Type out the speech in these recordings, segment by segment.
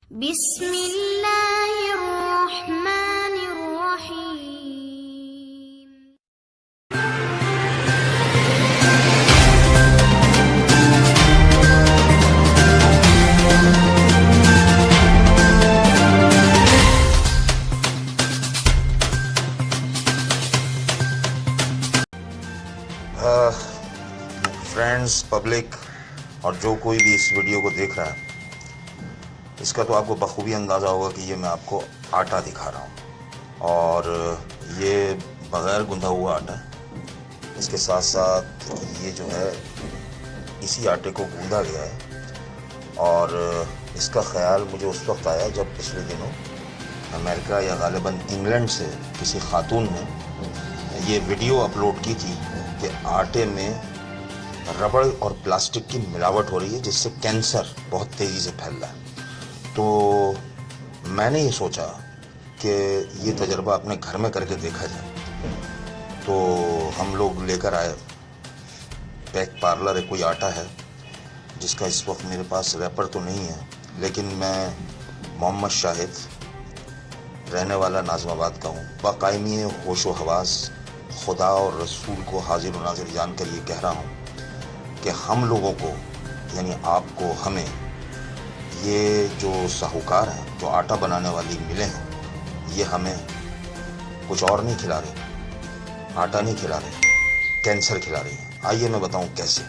बिस्मिल्लाहिर्रहमानिर्रहीम। Friends, public और जो कोई भी इस वीडियो को देख रहा है, इसका तो आपको बखूबी अंदाज़ा होगा कि ये मैं आपको आटा दिखा रहा हूँ और ये बग़ैर गूंधा हुआ आटा है। इसके साथ साथ ये जो है इसी आटे को गूंधा गया है और इसका ख़्याल मुझे उस वक्त आया जब पिछले दिनों अमेरिका या गालिबन इंग्लैंड से किसी खातून ने ये वीडियो अपलोड की थी कि आटे में रबड़ और प्लास्टिक की मिलावट हो रही है जिससे कैंसर बहुत तेज़ी से फैल रहा है। तो मैंने ये सोचा कि ये तजर्बा अपने घर में करके देखा जाए। तो हम लोग लेकर आए पैक पार्लर कोई आटा है जिसका इस वक्त मेरे पास रैपर तो नहीं है, लेकिन मैं मोहम्मद शाहिद रहने वाला नाज़िमाबाद का हूँ। बाकायमी होशो हवास खुदा और रसूल को हाजिर व नाज़िर जानकर ये कह रहा हूँ कि हम लोगों को यानी आपको, हमें ये जो साहूकार हैं, जो आटा बनाने वाली मिलें हैं, ये हमें कुछ और नहीं खिला रहे, आटा नहीं खिला रहे, कैंसर खिला रही हैं। आइए मैं बताऊं कैसे।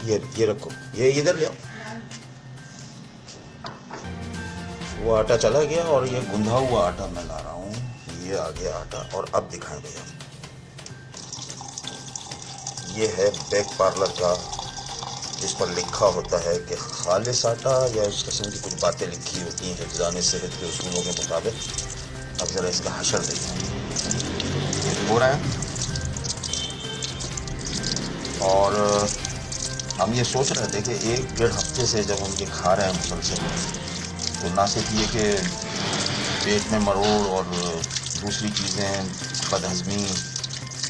ये रखो, ये इधर ले आओ। वो आटा चला गया और ये गुंधा हुआ आटा मैं ला रहा हूँ। ये आ गया आटा और अब दिखाएं भैया। ये है बैक पार्लर का जिस पर लिखा होता है कि खालिस आटा या इस किस्म की कुछ बातें लिखी होती हैं हिफ्ज़ान सेहत के उसूलों के मुताबिक। अब ज़रा इसका हशर देखें, हो रहा है। और हम ये सोच रहे थे कि 1-1.5 हफ्ते से जब हम ये खा रहे हैं मुसलसल, तो ना सिर्फ ये कि पेट में मरोड़ और दूसरी चीज़ें, बदहज़मी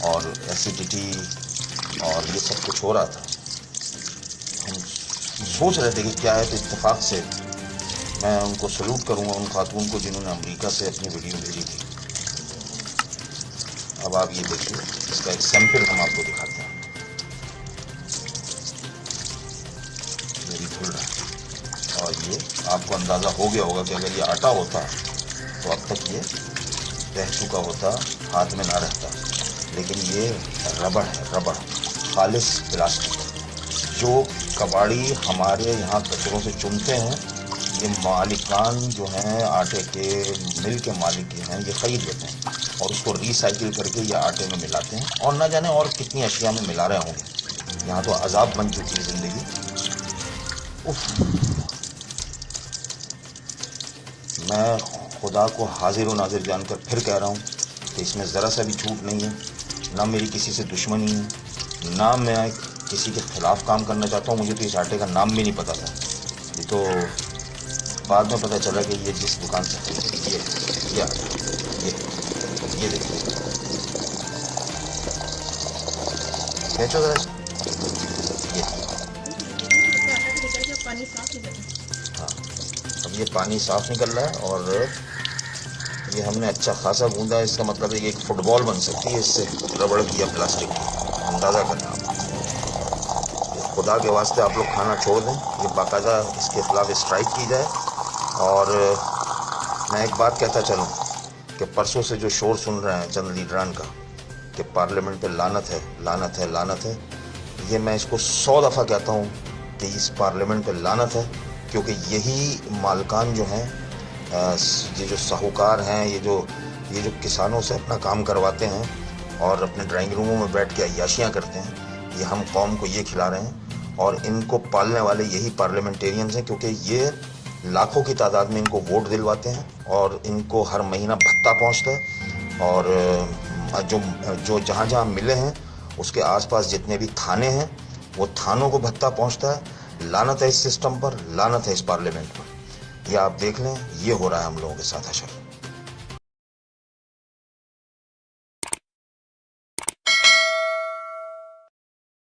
और एसिडिटी और ये सब कुछ हो रहा था। हम सोच रहे थे कि क्या है, तो इत्तेफाक से मैं उनको सलूट करूंगा, उन खातून को जिन्होंने अमेरिका से अपनी वीडियो भेजी थी। अब आप ये देखिए, इसका एक सैंपल हम आपको दिखाते हैं। ये भी खुल रहा है और ये आपको अंदाज़ा हो गया होगा कि अगर ये आटा होता तो अब तक ये बह चुका होता, हाथ में ना रहता। लेकिन ये रबड़ है, रबड़, खालिस प्लास्टिक। जो कबाड़ी हमारे यहाँ कचरों से चुनते हैं, ये मालिकान जो हैं आटे के, मिल के मालिक हैं, ये ख़रीद लेते हैं और उसको रिसाइकिल करके ये आटे में मिलाते हैं और ना जाने और कितनी अशिया में मिला रहे होंगे। यहाँ तो अजाब बन चुकी है ज़िंदगी। उफ, मैं खुदा को हाजिर व नाजिर जानकर फिर कह रहा हूँ कि इसमें ज़रा सा भी झूठ नहीं है, ना मेरी किसी से दुश्मनी है, ना मैं किसी के ख़िलाफ़ काम करना चाहता हूँ। मुझे तो इस आटे का नाम भी नहीं पता था। ये तो बाद में पता चला कि ये जिस दुकान से ये देखिए, बेचो ज़रा। हाँ, अब ये पानी साफ़ निकल रहा है और ये हमने अच्छा खासा गूंदा है। इसका मतलब है कि एक फुटबॉल बन सकती है इससे, रबड़ की या प्लास्टिक की। अंदाज़ा करना आप। खुदा के वास्ते आप लोग खाना छोड़ दें, ये बाकायदा इसके ख़िलाफ़ स्ट्राइक की जाए। और मैं एक बात कहता चलूँ कि परसों से जो शोर सुन रहे हैं चंद लीडरान का कि पार्लियामेंट पे लानत है, लानत है, लानत है, ये मैं इसको 100 दफ़ा कहता हूँ कि इस पार्लियामेंट पे लानत है, क्योंकि यही मालकान जो हैं, ये जो साहूकार हैं, ये जो किसानों से अपना काम करवाते हैं और अपने ड्राइंग रूमों में बैठ के अय्याशियाँ करते हैं, ये हम कौम को ये खिला रहे हैं। और इनको पालने वाले यही पार्लियामेंटेरियंस हैं, क्योंकि ये लाखों की तादाद में इनको वोट दिलवाते हैं और इनको हर महीना भत्ता पहुंचता है। और जो जहाँ जहाँ मिले हैं उसके आसपास जितने भी थाने हैं, वो थानों को भत्ता पहुंचता है। लानत है इस सिस्टम पर, लानत है इस पार्लियामेंट पर। ये आप देख लें, ये हो रहा है हम लोगों के साथ हशर।